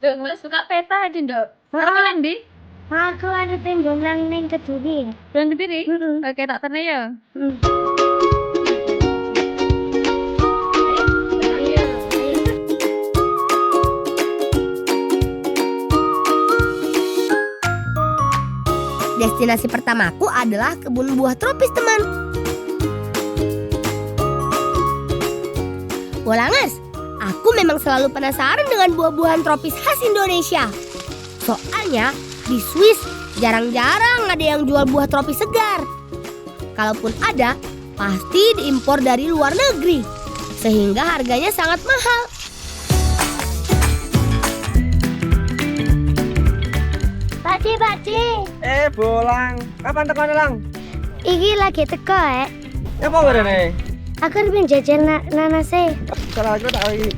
Duh, mulai suka peta aja, Ndok. Kapan di? Aku ada tenggongan ning Kediri. Bulan Kediri? Oke, tak tanya ya. Destinasi pertamaku adalah kebun buah tropis, teman. Bolangers, aku memang selalu penasaran dengan buah-buahan tropis khas Indonesia. Soalnya di Swiss jarang-jarang ada yang jual buah tropis segar. Kalaupun ada, pasti diimpor dari luar negeri, sehingga harganya sangat mahal. Pakcik. Bolang. Kapan tekone, Lang? Iki lagi teko, Ya apa ngene? Aku pengen jajan nanase. Salah aja tak iki.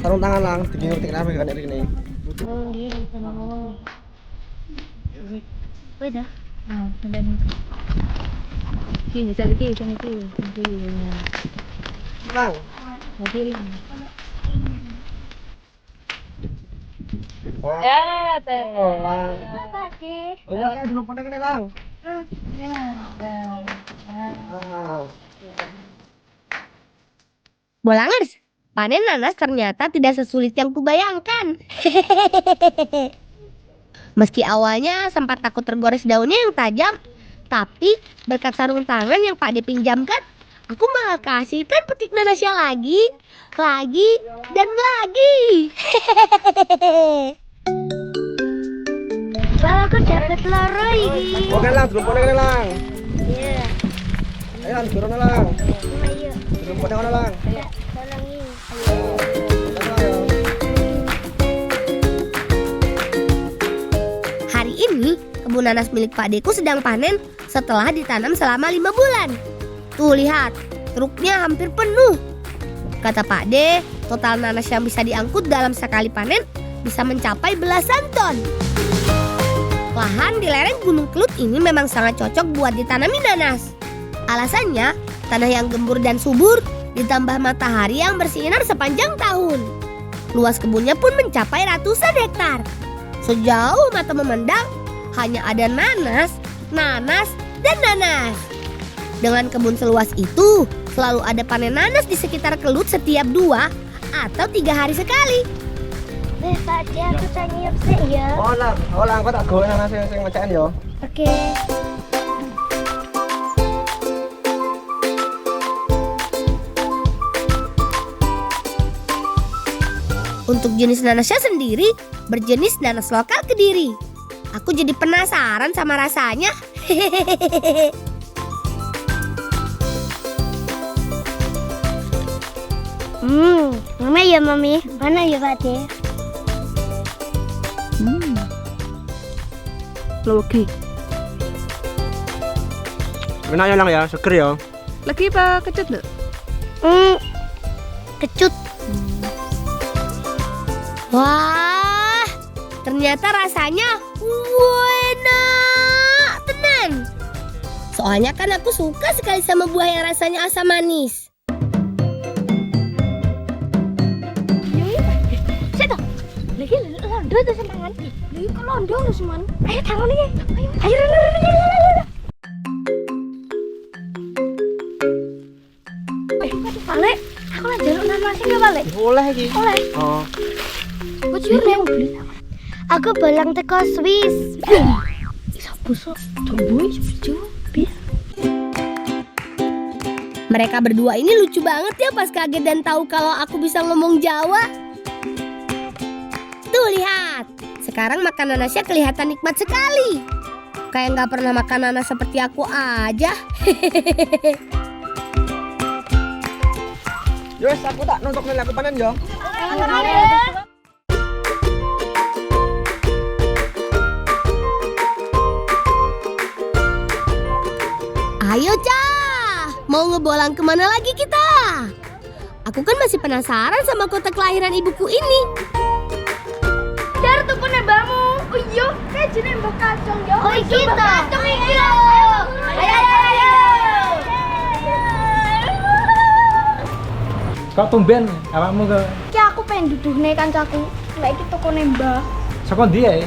Sarung tangan, Lang. Ngerti kenapa kan ini. Oh, nggih, sama ngomong. Beda. Dan sini lagi, sini. Lang. Lagi. Ya, teh. Lang. Pakcik. Oh, ya dulu pada kene, Lang. Bolangers, panen nanas ternyata tidak sesulit yang kubayangkan. Meski awalnya sempat takut tergores daunnya yang tajam, tapi berkat sarung tangan yang Pak De pinjamkan, aku malah kasihkan petik nanasnya lagi, dan lagi. Bang, aku dapat loro iki. Oke, Lang, dulu pada kene, Lang. Iya. Ayo, Lang, turun, Lang. Ayo. Dulu pada kene, Lang. Tolongi. Hari ini, kebun nanas milik Pak Deku sedang panen setelah ditanam selama 5 bulan. Tuh lihat, truknya hampir penuh. Kata Pak De, total nanas yang bisa diangkut dalam sekali panen bisa mencapai belasan ton. Lahan di lereng Gunung Kelut ini memang sangat cocok buat ditanami nanas. Alasannya, tanah yang gembur dan subur ditambah matahari yang bersinar sepanjang tahun. Luas kebunnya pun mencapai ratusan hektar. Sejauh mata memandang, hanya ada nanas, dan nanas. Dengan kebun seluas itu, selalu ada panen nanas di sekitar Kelut setiap 2 atau 3 hari sekali. Pakcik, aku tanya sih ya. Oh, Lang, kok tak gowo nang sing ngecekan yo. Oke. Untuk jenis nanasnya sendiri, berjenis nanas lokal Kediri. Aku jadi penasaran sama rasanya. Mana ya Mami? Mana ya Pak De? Lagi. Enak ya, Lang ya, seger ya. Lagi apa kecut, Ndok? Kecut. Wah, ternyata rasanya enak tenan. Soalnya kan aku suka sekali sama buah yang rasanya asam manis. Lagi londo tuh semangan. Lagi kok londo lu seman. Ayo taruh nih. Ayo. Balik, aku lah jaluk nanasi enggak balik? Boleh iki. Oleh. Oh. What's your name? Aku balang teko Swiss. Sabuso, tomboy, jauh. Mereka berdua ini lucu banget ya pas kaget dan tahu kalau aku bisa ngomong Jawa. Tuh lihat, sekarang makan nanasnya kelihatan nikmat sekali. Kayak nggak pernah makan nanas seperti aku aja. Yos, aku tak nonton nih aku panen yo. Ayo Cah, mau ngebolang kemana lagi kita? Aku kan masih penasaran sama kota kelahiran ibuku ini. Dar tuh penebamu. Oh iya, kayak jeneng mbok kacang yo. Oh iki to. Kacang iki lho. Ayo. Kok tumben awakmu ke Ki aku pengen duduhne kancaku. Lah iki toko nembah. Saka ndi ae?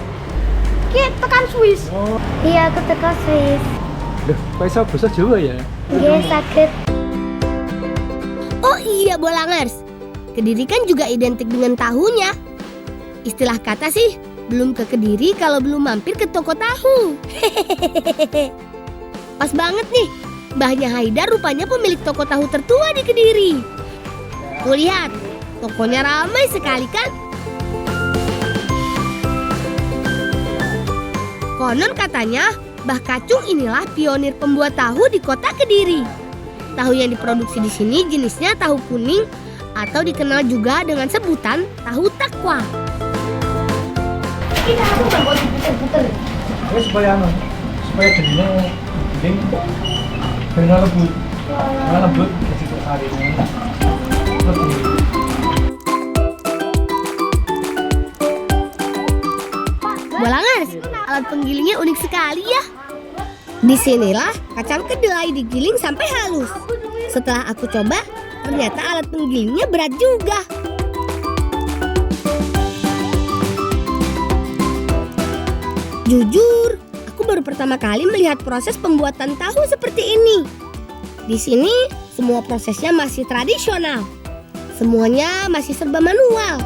Ki tekan Swiss. Oh, Iya, aku teko Swiss. lho, kok iso basa Jawa ya? Nggih, saged. Oh iya Bolangers, Kediri kan juga identik dengan tahunya. Istilah kata sih, belum ke Kediri kalau belum mampir ke toko tahu. Pas banget nih, Mbahnya Haidar rupanya pemilik toko tahu tertua di Kediri. Tuh lihat, tokonya ramai sekali kan? Konon katanya, Mbah Kacung inilah pionir pembuat tahu di kota Kediri. Tahu yang diproduksi di sini jenisnya tahu kuning atau dikenal juga dengan sebutan tahu takwa. Ini aku kan buat puter-puter. Ya supaya jadinya dinding benar lembut. Benar lembut di situ sarinya. Lebih. Bolangers, alat penggilingnya unik sekali ya. Disinilah kacang kedelai digiling sampai halus. Setelah aku coba, ternyata alat penggilingnya berat juga. Jujur, aku baru pertama kali melihat proses pembuatan tahu seperti ini. Di sini, semua prosesnya masih tradisional. Semuanya masih serba manual.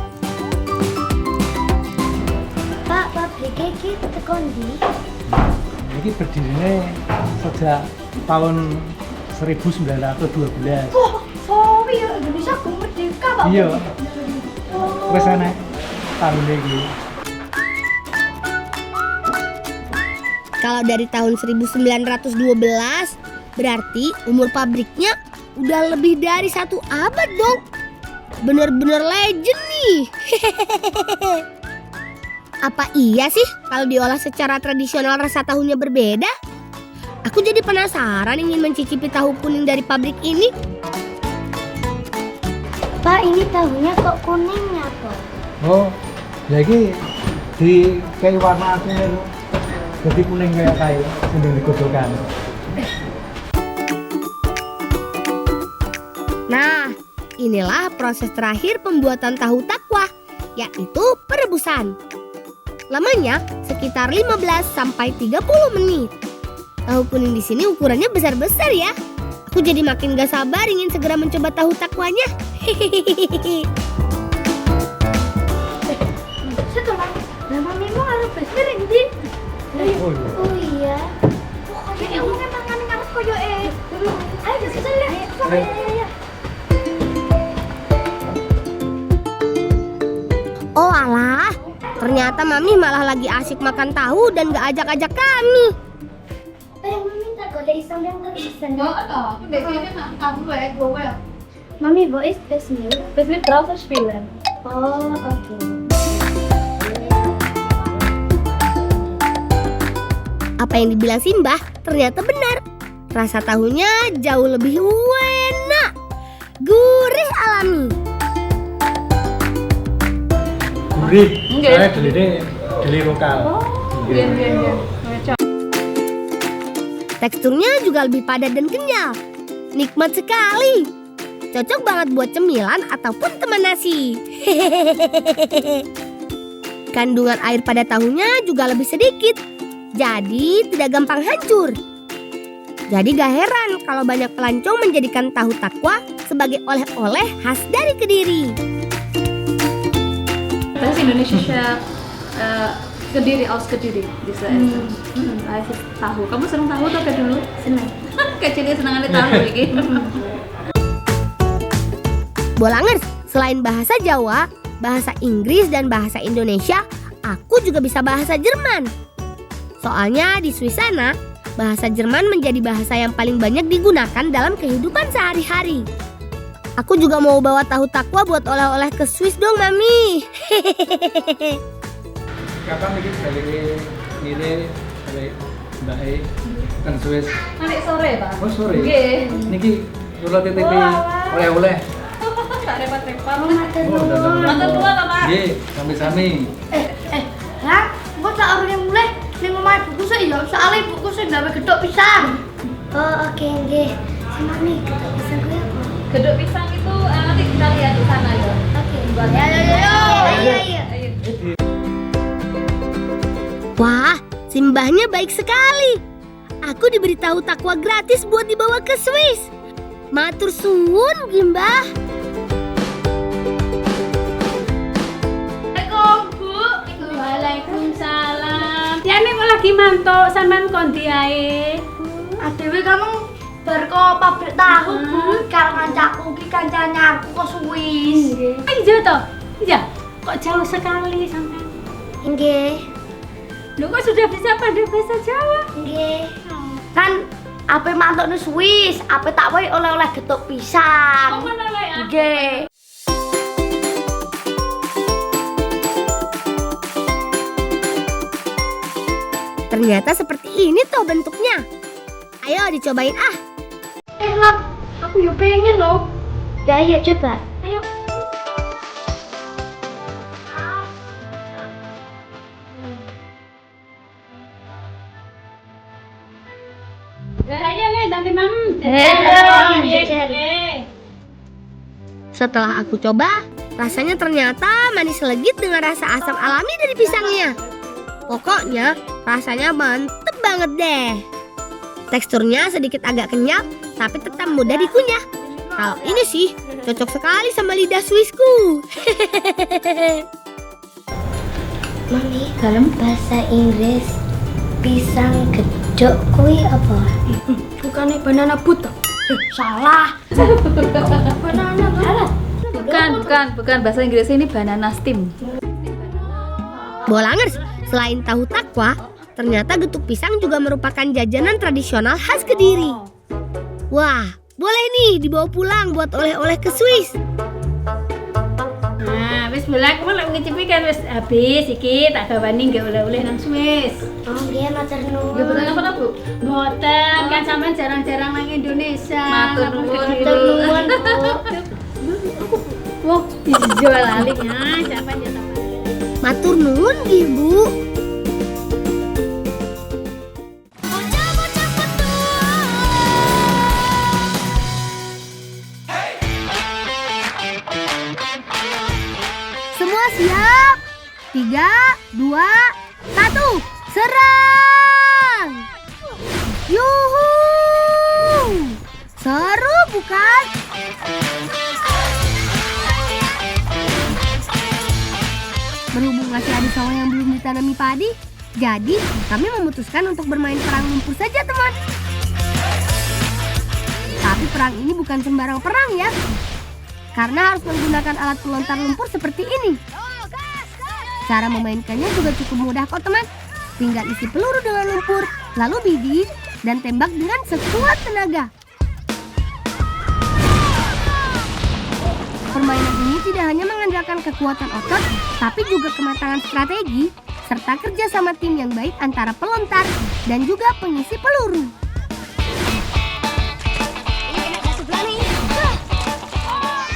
Pak, pabriknya iki teko ndi? Ini berdirinya sejak tahun 1912. Oh, sorry ya Indonesia gue merdeka, Pak. Iya. Wes enek tahun iki. Kalau dari tahun 1912, berarti umur pabriknya udah lebih dari 1 abad dong. Bener-bener legend nih. Apa iya sih kalau diolah secara tradisional rasa tahunya berbeda? Aku jadi penasaran ingin mencicipi tahu kuning dari pabrik ini. Pak, ini tahunya kok kuningnya, Pak? Oh, ya iki di kayak warna aslinya itu. Jadi kuning kayak kayu sendiri digodokkan. Nah, inilah proses terakhir pembuatan tahu takwa, yaitu perebusan. Lamanya sekitar 15 sampai 30 menit. Tahu kuning di sini ukurannya besar-besar ya. Aku jadi makin gak sabar ingin segera mencoba tahu takwanya. Hehehe. Setelah nama Mimo harus besar ini. Oh iya. Oh iya. Pokoknya aku memang ngarep koyo Ayo kita lihat. Ayo. Oh alah, ternyata Mami malah lagi asik makan tahu dan gak ajak-ajak kami. Mami minta golek isang yang kebisan. Gue Mami, wo ist das Mehl? Das wird draußen spielen. Oh, oke. Apa yang dibilang Simbah ternyata benar. Rasa tahunya jauh lebih enak, gurih alami. Gurih. Saya deli lokal. Teksturnya juga lebih padat dan kenyal. Nikmat sekali. Cocok banget buat cemilan ataupun teman nasi. Kandungan air pada tahunya juga lebih sedikit. Jadi tidak gampang hancur. Jadi gak heran kalau banyak pelancong menjadikan tahu takwa sebagai oleh-oleh khas dari Kediri. Das ist indonesische Kediri aus Kediri bisa tahu. Kamu seneng tahu tuh kayak dulu? Senang. Kecilnya senang ada tahu iki. Bolangers, selain bahasa Jawa, bahasa Inggris dan bahasa Indonesia, aku juga bisa bahasa Jerman. Soalnya di Swiss sana, bahasa Jerman menjadi bahasa yang paling banyak digunakan dalam kehidupan sehari-hari. Aku juga mau bawa tahu takwa buat oleh-oleh ke Swiss dong, Mami. Kapan iki balik ngene balik Mbak E kan Swiss. Nanti sore, Pak. Oh sore. Nggih. Niki kula titipi oleh-oleh. Tak repot-repot. Nonton dua, Pak. Nggih, sami-sami. Lah, kok tak orang yang mulai ning omahe buku saya ya, soalnya buku saya gawe gedhok pisang. Oh, oke, nggih. Sama nih, gedhok pisang gue apa? Gedok pisang itu nanti kita lihat di sana ya. Oke. Buat Ya, ya, ya, ya. Iya, iya. Ayo. Wah, simbahnya baik sekali. Aku diberitahu takwa gratis buat dibawa ke Swiss. Matur suwun, Gimbah. Assalamualaikum, Bu. Waalaikumsalam. Tiane kok lagi mantuk sampean kondi ae? Adewe kamu berko pabrik tahu Bu, karo kancaku ki kancane aku kok Swiss. Iya toh? Iya. Kok jauh sekali sampean? Nggih. Lho kok sudah bisa pandai bahasa Jawa? Nggih. Kan ape mantuk nang Swiss, ape tak wae oleh-oleh getuk pisang. Kok ngono lho ya? Nggih. Ternyata seperti ini tuh bentuknya. Ayo dicobain ah. Lam, aku yo pengen loh. Ya ayo coba. Ayo. Ayo nanti Mam. Setelah aku coba, rasanya ternyata manis legit dengan rasa asam alami dari pisangnya. Pokoknya rasanya mantep banget deh. Teksturnya sedikit agak kenyal, tapi tetap mudah dikunyah. Kalau ini sih cocok sekali sama lidah Swissku. Mami, dalam bahasa Inggris pisang gedok kuwi apa? Bukannya banana boat. Salah. Banana Bukan bahasa Inggris ini banana steam. Bolangers, selain tahu takwa, ternyata getuk pisang juga merupakan jajanan tradisional khas Kediri. Wah, boleh nih dibawa pulang buat oleh-oleh ke Swiss. Nah, wis bola aku lek ngicipi kan wis habis iki tak gawani nggih oleh-oleh nang Swiss. Oh, nggih matur nuwun. Nggih boten apa Bu? Mboten, kan sampean jarang-jarang nang Indonesia. Matur nuwun. Matur nuwun, Bu. Wah, ijo lali ya, sampean ya sampean. Matur nuwun, Ibu. Semua siap? 3, 2, 1, serang! Yuhu! Seru bukan? Berhubung masih ada sawah yang belum ditanami padi, jadi kami memutuskan untuk bermain perang lumpur saja, teman. Tapi perang ini bukan sembarang perang ya, karena harus menggunakan alat pelontar lumpur seperti ini. Cara memainkannya juga cukup mudah kok, teman. Tinggal isi peluru dengan lumpur, lalu bidik dan tembak dengan sekuat tenaga. Permainan ini tidak hanya mengandalkan kekuatan otot, tapi juga kematangan strategi, serta kerja sama tim yang baik antara pelontar dan juga pengisi peluru.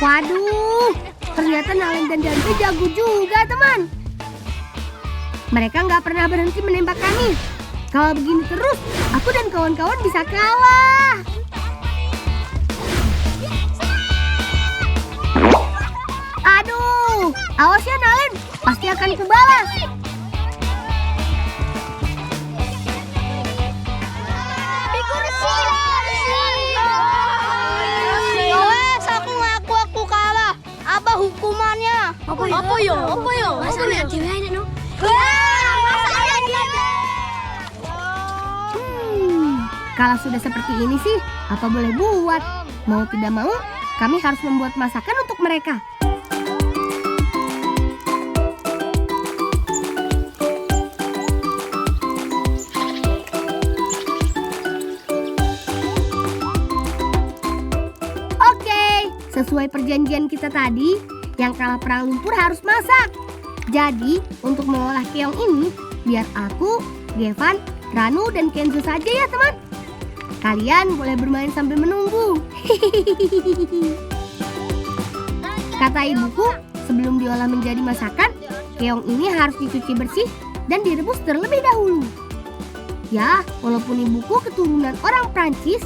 Waduh, ternyata Nalen dan Dante jago juga, teman. Mereka nggak pernah berhenti menembak kami. Kalau begini terus, aku dan kawan-kawan bisa kalah. Aduh, awas ya Nalen, pasti akan kubalas. Wes, aku ngaku aku kalah. Apa hukumannya? Apa yo? Masalah dhewe no. Kalau sudah seperti ini sih, apa boleh buat? Mau tidak mau, kami harus membuat masakan untuk mereka. Sesuai perjanjian kita tadi, yang kalah perang lumpur harus masak. Jadi, untuk mengolah keong ini, biar aku, Gevan, Ranu, dan Kenzo saja ya teman. Kalian boleh bermain sambil menunggu. Kata ibuku, sebelum diolah menjadi masakan, keong ini harus dicuci bersih dan direbus terlebih dahulu. Ya, walaupun ibuku keturunan orang Prancis,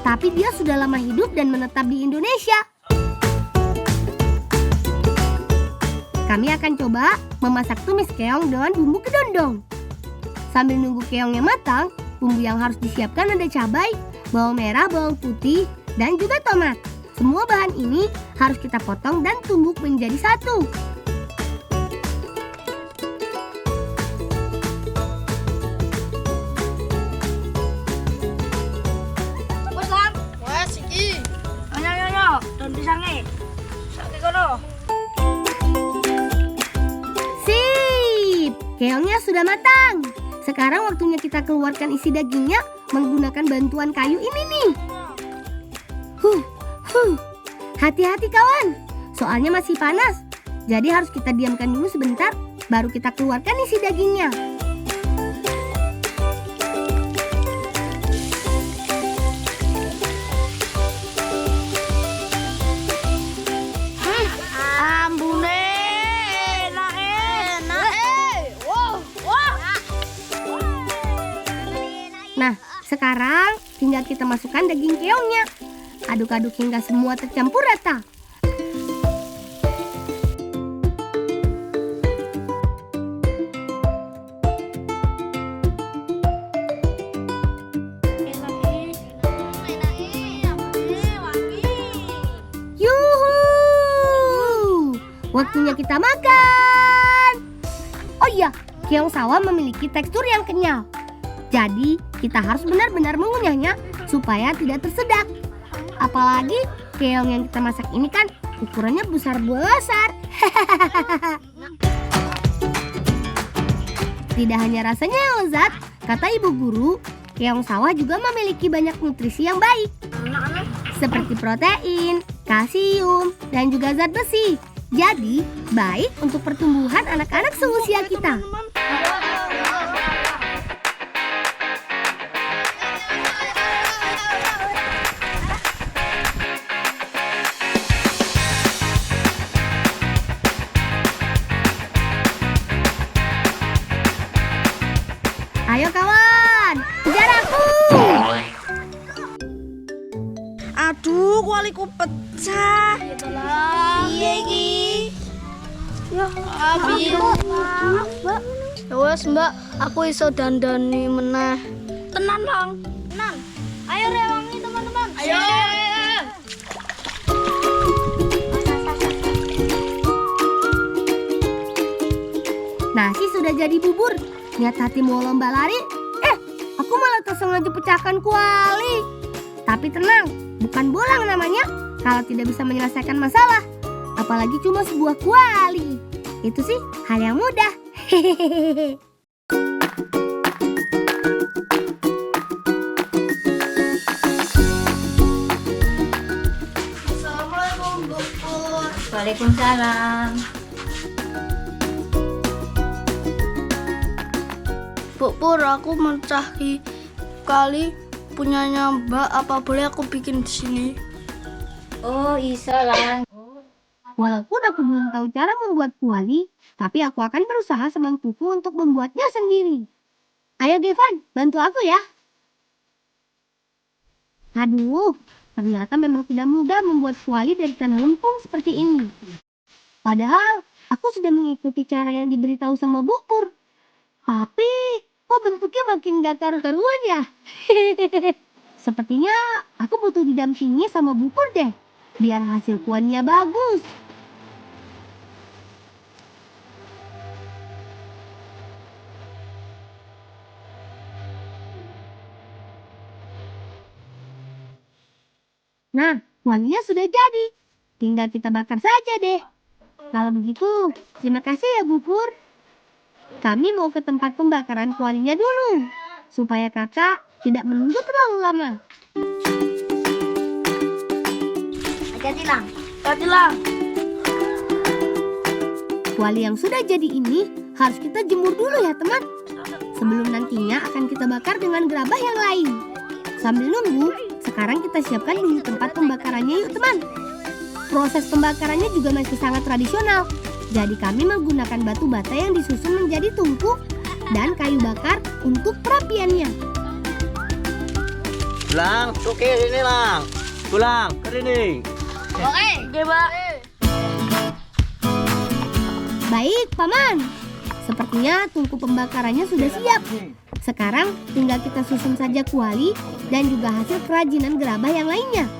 tapi dia sudah lama hidup dan menetap di Indonesia. Kami akan coba memasak tumis keong dengan bumbu kedondong. Sambil nunggu keongnya matang, bumbu yang harus disiapkan ada cabai, bawang merah, bawang putih, dan juga tomat. Semua bahan ini harus kita potong dan tumbuk menjadi satu. Wes Lang. Wes iki. Ayo, daun pisangnya. Sak kono. Sip, keongnya sudah matang. Sekarang waktunya kita keluarkan isi dagingnya menggunakan bantuan kayu ini nih. Hati-hati kawan, soalnya masih panas. Jadi harus kita diamkan dulu sebentar, baru kita keluarkan isi dagingnya. Ambune Nah, sekarang tinggal kita masukkan daging keongnya. Aduk-aduk hingga semua tercampur rata. Yuhu! Waktunya kita makan. Oh iya, keong sawah memiliki tekstur yang kenyal. Jadi, kita harus benar-benar mengunyahnya supaya tidak tersedak. Apalagi keong yang kita masak ini kan ukurannya besar. Tidak hanya rasanya yang lezat, kata ibu guru, keong sawah juga memiliki banyak nutrisi yang baik. Seperti protein, kalsium, dan juga zat besi. Jadi, baik untuk pertumbuhan anak-anak seusia kita. Ayo kawan, kejar aku! Aduh, kualiku pecah. Piye iki? Ya, piye? Ya wes mbak, aku iso dandani meneh. Tenan, Bang. Tenan. Ayo rewangi teman-teman. Ayo. Nasi sudah jadi bubur. Niat hati mau lomba lari, aku malah tersengaja pecahkan kuali. Tapi tenang, bukan bolang namanya kalau tidak bisa menyelesaikan masalah. Apalagi cuma sebuah kuali. Itu sih hal yang mudah. Hehehe. Assalamualaikum, Bu Pur. Waalaikumsalam. Bu Pur, aku mencahi kali punyanya Mbak. Apa boleh aku bikin di sini? Oh, iso Lang. Walaupun aku belum tahu cara membuat kuali, tapi aku akan berusaha semampuku untuk membuatnya sendiri. Ayo Devan, bantu aku ya. Aduh, ternyata memang tidak mudah membuat kuali dari tanah lempung seperti ini. Padahal aku sudah mengikuti cara yang diberitahu sama Bu Pur. Tapi kok bentuknya makin gak karu-karuan ya? Sepertinya aku butuh didampingi sama Bu Pur deh, biar hasil kualinya bagus. Nah, kualinya sudah jadi. Tinggal kita bakar saja deh. Kalau begitu, terima kasih ya Bu Pur. Kami mau ke tempat pembakaran kualinya dulu, supaya kakak tidak menunggu terlalu lama. Hati-hati, Lang. Hati-hati, Lang. Kuali yang sudah jadi ini harus kita jemur dulu ya teman. Sebelum nantinya akan kita bakar dengan gerabah yang lain. Sambil nunggu, sekarang kita siapkan dulu tempat pembakarannya yuk teman. Proses pembakarannya juga masih sangat tradisional. Jadi kami menggunakan batu bata yang disusun menjadi tungku dan kayu bakar untuk perapiannya. Lang, oke sini Lang. Pulang, ke sini. Oke, Mbak. Baik, Paman. Sepertinya tungku pembakarannya sudah siap. Sekarang tinggal kita susun saja kuali dan juga hasil kerajinan gerabah yang lainnya.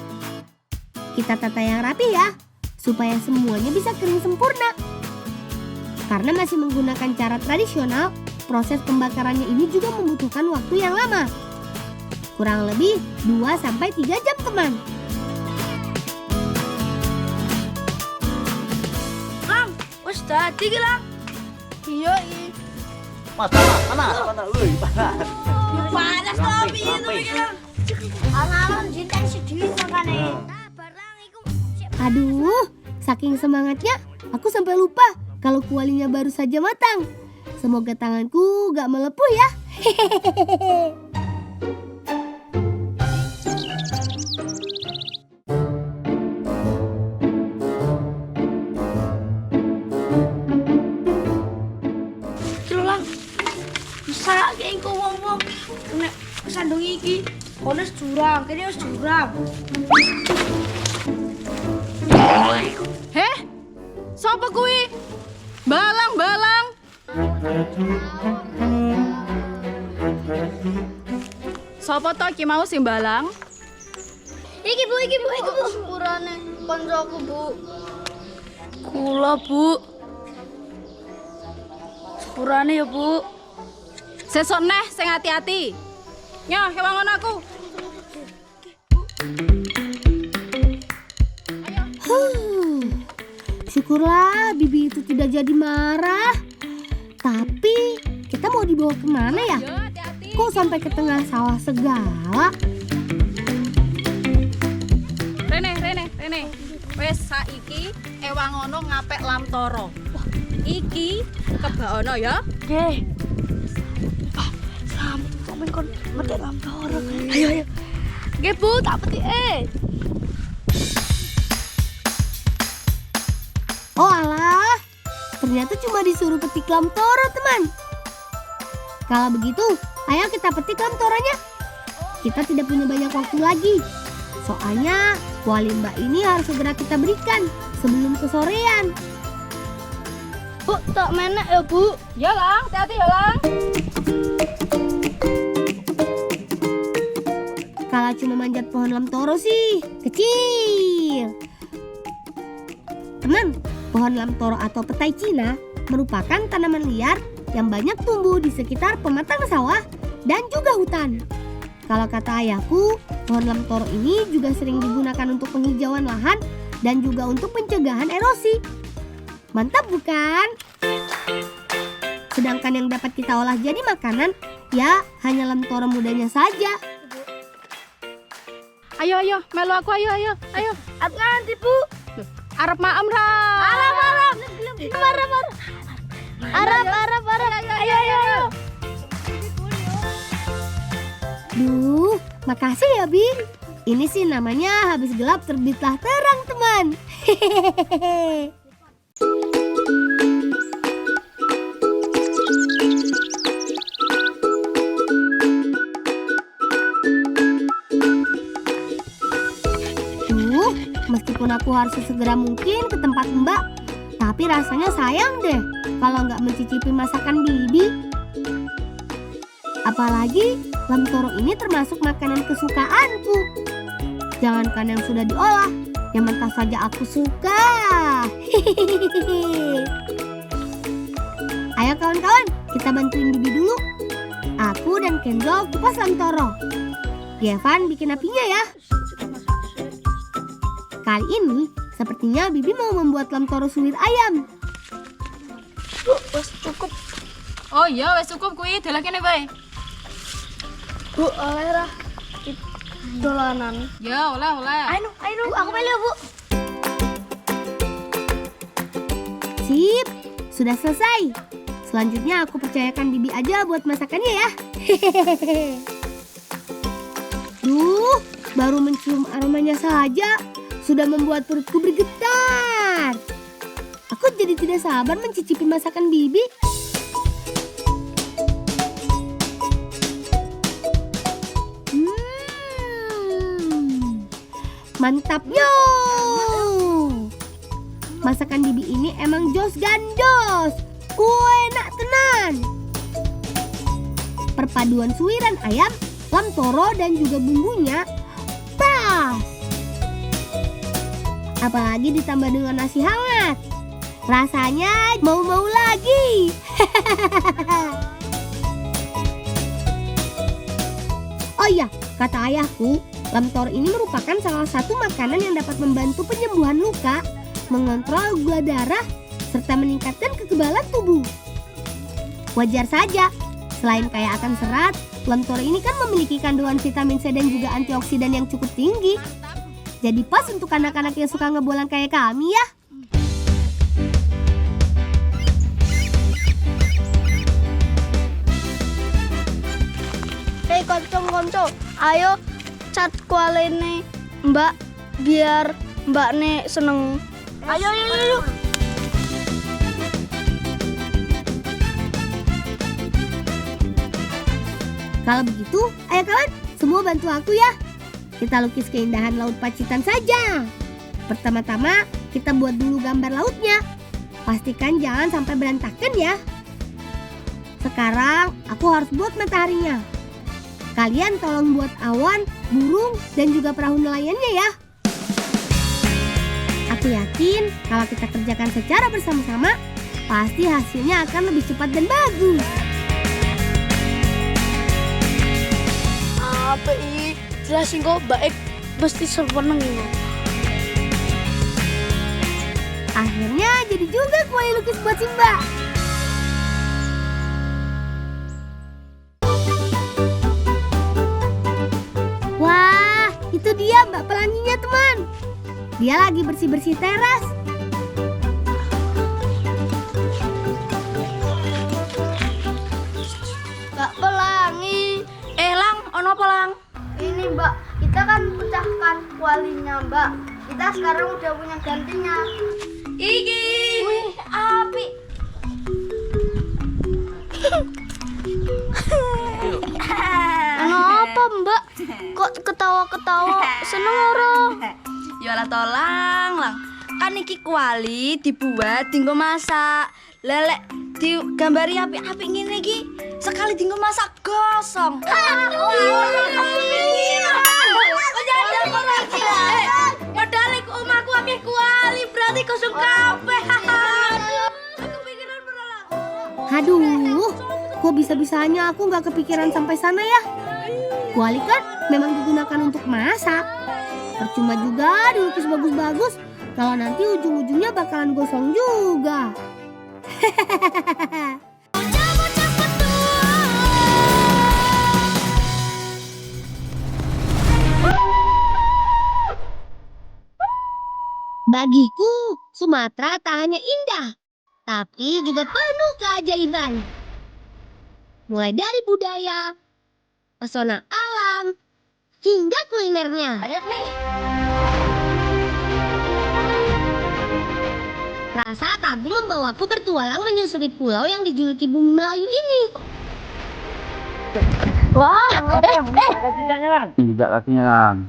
Kita tata yang rapi ya, supaya semuanya bisa kering sempurna. Karena masih menggunakan cara tradisional, proses pembakarannya ini juga membutuhkan waktu yang lama. Kurang lebih 2-3 jam teman. Lang, wis dadi iki Lang. Iya, Panas. panas to piye to iki Lang. Alon jinten sedih makane. Barang iku. Aduh, saking semangatnya aku sampai lupa kalau kualinya baru saja matang. Semoga tanganku gak melepuh ya. Hehehe. Lang. Bisa kayak engko wong-wong nek sandung iki kono wis jurang, kene wis jurang. Heh, sapa kuwi? Balang. Sapa to iki mau sing balang? Iki Bu. Sepurane koncoku, Bu. Kula, Bu. Sepurane ya, Bu. Sesuk neh sing hati-hati. Nyoh, hewangon aku. Syukurlah Bibi itu tidak jadi marah. Tapi kita mau dibawa kemana ya? Yo, hati-hati. Kok sampai ke tengah sawah segala? Rene. Wes saiki ewangono ngapek lamtoro. Iki kebaono ya. Nggih. Sampe kon metek lampor. Ayo. Nggih, Bu, tak petike. Oh alah, ternyata cuma disuruh petik lamtoro teman. Kalau begitu, ayo kita petik lamtoronya. Kita tidak punya banyak waktu lagi. Soalnya kuali mbak ini harus segera kita berikan sebelum kesorean. Bu, tak menek ya, Bu. Ya Lang, hati-hati ya Lang. Kalau cuma manjat pohon lamtoro sih, kecil. Teman, pohon lamtoro atau petai Cina merupakan tanaman liar yang banyak tumbuh di sekitar pematang sawah dan juga hutan. Kalau kata ayahku, pohon lamtoro ini juga sering digunakan untuk penghijauan lahan dan juga untuk pencegahan erosi. Mantap bukan? Sedangkan yang dapat kita olah jadi makanan, ya hanya lamtoro mudanya saja. Ayo, melu aku ayo. Aku nanti, Bu. Arep maem ra. Arap. Ayo. Duh, makasih ya Bin. Ini sih namanya habis gelap terbitlah terang teman. Hehehe. Meskipun aku harus sesegera mungkin ke tempat Mbak, tapi rasanya sayang deh kalau nggak mencicipi masakan Bibi. Apalagi lamtoro ini termasuk makanan kesukaanku. Jangankan yang sudah diolah, yang mentah saja aku suka. Ayo kawan-kawan, kita bantuin Bibi dulu. Aku dan Kenzo kupas lamtoro. Yevan bikin apinya ya. Kali ini sepertinya Bibi mau membuat lamtoro suwir ayam. Bu, wis cukup. Oh iya, wes cukup kuwi, delok kene bae. Bu, oleh ra. Dolanan. Ya, oleh. Ayo, aku melu, Bu. Sip, sudah selesai. Selanjutnya aku percayakan Bibi aja buat masakannya ya. Duh, baru mencium aromanya saja sudah membuat perutku bergetar. Aku jadi tidak sabar mencicipi masakan Bibi. Mantap yo. Masakan Bibi ini emang jos gandos. Enak tenan. Perpaduan suiran ayam, lamtoro dan juga bumbunya pas. Apalagi ditambah dengan nasi hangat. Rasanya mau-mau lagi. Oh iya, kata ayahku, lamtoro ini merupakan salah satu makanan yang dapat membantu penyembuhan luka, mengontrol gula darah, serta meningkatkan kekebalan tubuh. Wajar saja, selain kaya akan serat, lamtoro ini kan memiliki kandungan vitamin C dan juga antioksidan yang cukup tinggi. Jadi pas untuk anak-anak yang suka ngebolang kayak kami ya. Hei konco-konco, ayo cat kualene Mbak biar Mbak Ne seneng. Ayo. Kalau begitu, ayo kawan, semua bantu aku ya. Kita lukis keindahan Laut Pacitan saja. Pertama-tama, kita buat dulu gambar lautnya. Pastikan jangan sampai berantakan ya. Sekarang, aku harus buat mataharinya. Kalian tolong buat awan, burung, dan juga perahu nelayannya ya. Aku yakin kalau kita kerjakan secara bersama-sama, pasti hasilnya akan lebih cepat dan bagus. Apa jelasin kok baik mesti seneng ini. Akhirnya jadi juga kue lukis buat Simba. Wah, itu dia Mbak Pelanginya teman. Dia lagi bersih-bersih teras. Mbak Pelangi. Lang, ono apa Lang? Ini Mbak, kita kan pecahkan kualinya Mbak. Kita sekarang udah punya gantinya. Iki. Wih, api. Ono apa Mbak? Kok ketawa-ketawa? Seneng ora? Yolah tolang lang. Kan iki kuali dibuat dinggo masak. Lelek digambari apik-apik ngene iki. Sekali dinggo masak gosong. Padahal iku omahku akeh kuali, berarti gosong kabeh. Kepikiran beneran. Aduh, kok bisa-bisanya aku nggak kepikiran sampai sana ya? Kuali kan memang digunakan untuk masak. Percuma juga dilukis bagus-bagus kalau nanti ujung-ujungnya bakalan gosong juga. Bagiku, Sumatera tak hanya indah, tapi juga penuh keajaiban. Mulai dari budaya, pesona alam, hingga kulinernya. Rasa kagum membawaku bertualang menyusuri pulau yang dijuluki Bumi Melayu ini. Tidak kakinya Bang.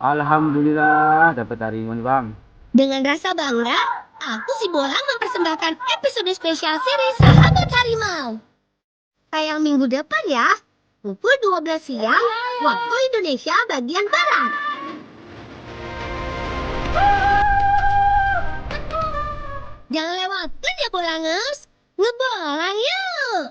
Alhamdulillah dapat hari ini Bang. Dengan rasa bangga, aku si Bolang mempersembahkan episode spesial series Sahabat Harimau. Tayang minggu depan ya, pukul 12 siang, waktu Indonesia bagian Barat. Jangan lewatkan ya Bolangers, ngebolang yuk!